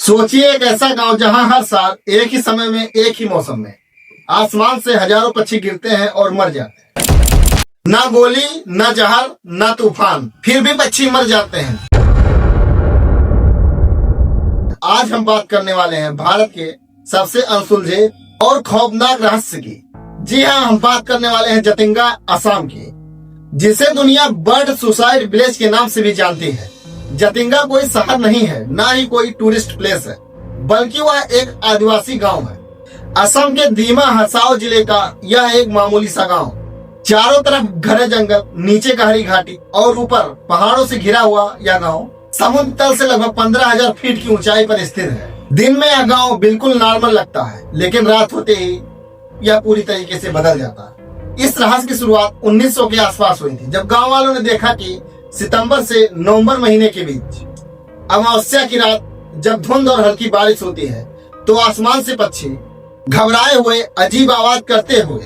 सोचिए एक ऐसा गांव जहां हर साल एक ही समय में एक ही मौसम में आसमान से हजारों पक्षी गिरते हैं और मर जाते हैं। ना गोली, ना जहर, ना तूफान, फिर भी पक्षी मर जाते हैं। आज हम बात करने वाले हैं भारत के सबसे अनसुलझे और खौफनाक रहस्य की। जी हाँ, हम बात करने वाले हैं जतिंगा, असम की, जिसे दुनिया बर्ड सुसाइड विलेज के नाम से भी जानती है। जतिंगा कोई शहर नहीं है, ना ही कोई टूरिस्ट प्लेस है, बल्कि वह एक आदिवासी गांव है। असम के दीमा हसाओ जिले का यह एक मामूली सा गांव, चारों तरफ घने जंगल, नीचे गहरी घाटी और ऊपर पहाड़ों से घिरा हुआ यह गांव समुद्र तल से लगभग 15,000 फीट की ऊंचाई पर स्थित है। दिन में यह गांव बिल्कुल नॉर्मल लगता है, लेकिन रात होते ही यह पूरी तरीके से बदल जाता है। इस रहस्य की शुरुआत 1900 के आसपास हुई थी, जब गांव वालों ने देखा कि सितंबर से नवंबर महीने के बीच अमावस्या की रात जब धुंध और हल्की बारिश होती है तो आसमान से पक्षी घबराए हुए अजीब आवाज करते हुए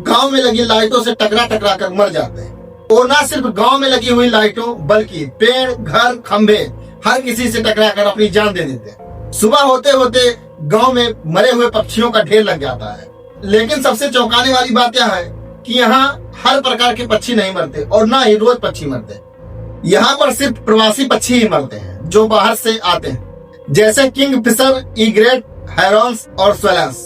गांव में लगी लाइटों से टकरा टकरा कर मर जाते हैं। और न सिर्फ गांव में लगी हुई लाइटों, बल्कि पेड़, घर, खंभे हर किसी से टकरा कर अपनी जान दे देते हैं। सुबह होते होते गांव में मरे हुए पक्षियों का ढेर लग जाता है। लेकिन सबसे चौंकाने वाली बात यह है कि यहाँ हर प्रकार के पक्षी नहीं मरते और ना ही रोज पक्षी मरते। यहाँ पर सिर्फ प्रवासी पक्षी ही मरते हैं जो बाहर से आते हैं, जैसे किंग फिशर, ईग्रेट, हेरॉन्स और स्वेलन्स।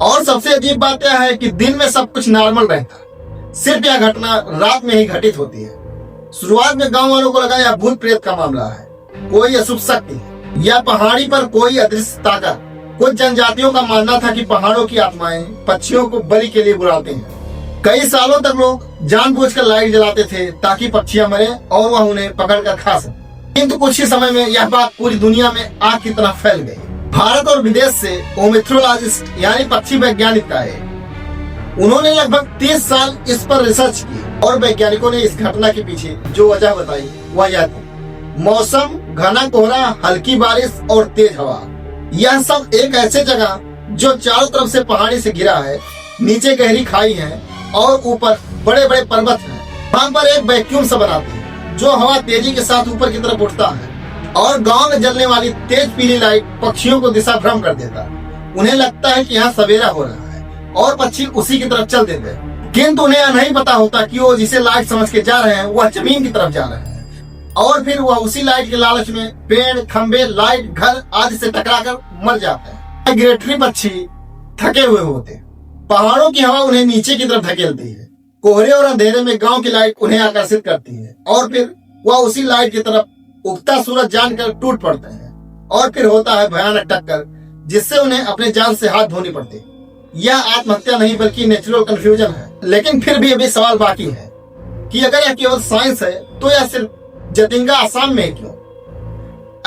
और सबसे अजीब बात यह है कि दिन में सब कुछ नॉर्मल रहता है, सिर्फ यह घटना रात में ही घटित होती है। शुरुआत में गांव वालों को लगा यह भूत प्रेत का मामला है, कोई अशुभ शक्ति है या पहाड़ी पर कोई अदृश्य ताकत। कुछ जनजातियों का मानना था कि पहाड़ों की आत्माएं पक्षियों को बलि के लिए बुलाते हैं। कई सालों तक लोग जानबूझकर लाइट जलाते थे ताकि पक्षियां मरे और वह उन्हें पकड़कर खा सके। किंतु कुछ ही समय में यह बात पूरी दुनिया में आग की तरह फैल गई। भारत और विदेश से ओर्निथोलॉजिस्ट यानी पक्षी वैज्ञानिक आए। उन्होंने लगभग 30 साल इस पर रिसर्च की और वैज्ञानिकों ने इस घटना के पीछे जो वजह बताई वह यह थी मौसम, घना कोहरा, हल्की बारिश और तेज हवा। यह सब एक ऐसे जगह जो चारों तरफ से पहाड़ी से घिरा है, नीचे गहरी खाई है और ऊपर बड़े बड़े पर्वत हैं। वहाँ पर एक वैक्यूम सा बनाती है जो हवा तेजी के साथ ऊपर की तरफ उठता है और गांव में जलने वाली तेज पीली लाइट पक्षियों को दिशा भ्रम कर देता है। उन्हें लगता है कि यहाँ सवेरा हो रहा है और पक्षी उसी की तरफ चल देते हैं, किंतु उन्हें यह नहीं पता होता कि वो जिसे लाइट समझ के जा रहे हैं वह जमीन की तरफ जा रहे हैं। और फिर वह उसी लाइट के लालच में पेड़, खंभे, लाइट, घर आदि से टकराकर मर जाते हैं। माइग्रेटरी पक्षी थके हुए होते हैं, पहाड़ों की हवा उन्हें नीचे की तरफ धकेलती है, कोहरे और अंधेरे में गांव की लाइट उन्हें आकर्षित करती है और फिर वह उसी लाइट की तरफ उगता सूरज जानकर टूट पड़ते हैं। और फिर होता है भयानक टक्कर, जिससे उन्हें अपने जान से हाथ धोनी पड़ती है। यह आत्महत्या नहीं बल्कि नेचुरल कंफ्यूजन है। लेकिन फिर भी अभी सवाल बाकी है कि अगर यह केवल साइंस है तो यह सिर्फ जतिंगा, असम में क्यों?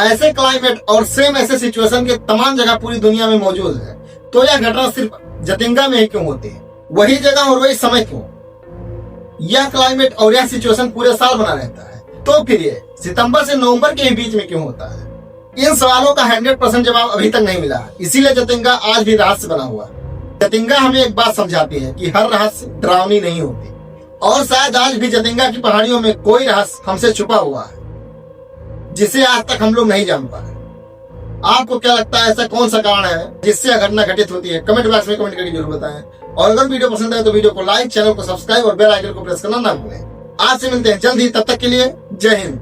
ऐसे क्लाइमेट और सेम ऐसे सिचुएशन के तमाम जगह पूरी दुनिया में मौजूद है, तो यह घटना सिर्फ जतिंगा में ही क्यों होती है? वही जगह और वही समय क्यों? यह क्लाइमेट और यह सिचुएशन पूरे साल बना रहता है, तो फिर ये सितंबर से नवंबर के बीच में क्यों होता है? इन सवालों का 100% जवाब अभी तक नहीं मिला, इसीलिए जतिंगा आज भी रहस्य बना हुआ। जतिंगा हमें एक बात समझाती है कि हर रहस्य डरावनी नहीं होती, और शायद आज भी जतिंगा की पहाड़ियों में कोई रहस्य हमसे छुपा हुआ है जिसे आज तक हम लोग नहीं जान पाए। आपको क्या लगता है, ऐसा कौन सा कारण है जिससे यह घटना घटित होती है? कमेंट बॉक्स में कमेंट करके जरूर बताएं। और अगर वीडियो पसंद आए तो वीडियो को लाइक, चैनल को सब्सक्राइब और बेल आइकन को प्रेस करना ना भूलें। आज से मिलते हैं जल्द ही, तब तक के लिए जय हिंद।